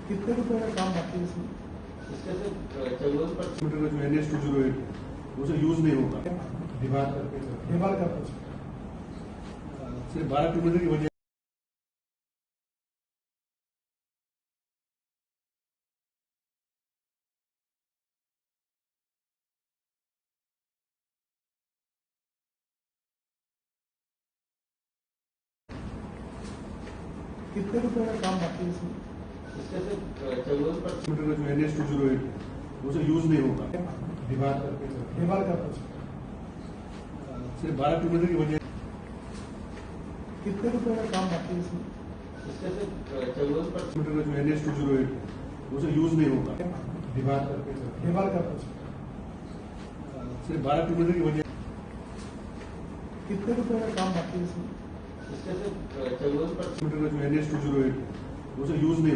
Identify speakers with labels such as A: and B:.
A: कितने रुपए का काम बाकी है इसमें?
B: इसका सिर्फ 14%
C: का जो NS 208 वो से यूज नहीं होगा
A: दीवार का कुछ
C: सिर्फ 12 किलोमीटर की वजह
A: कितने रुपए का काम बाकी है इसमें?
B: इसका सिर्फ 14%
C: का जो NS 208 वो से यूज नहीं होगा
A: दीवार का कुछ
C: सिर्फ 12 किलोमीटर की वजह
A: कितने रुपए का काम बाकी है इसमें?
B: इसका सिर्फ 14%
C: का जो NS 208 वो से यूज नहीं होगा
A: दीवार का कुछ
C: सिर्फ 12 किलोमीटर की वजह
A: कितने रुपए का काम बाकी है इसमें?
B: इसका सिर्फ 14%
C: का जो NS 208 वो से यूज नहीं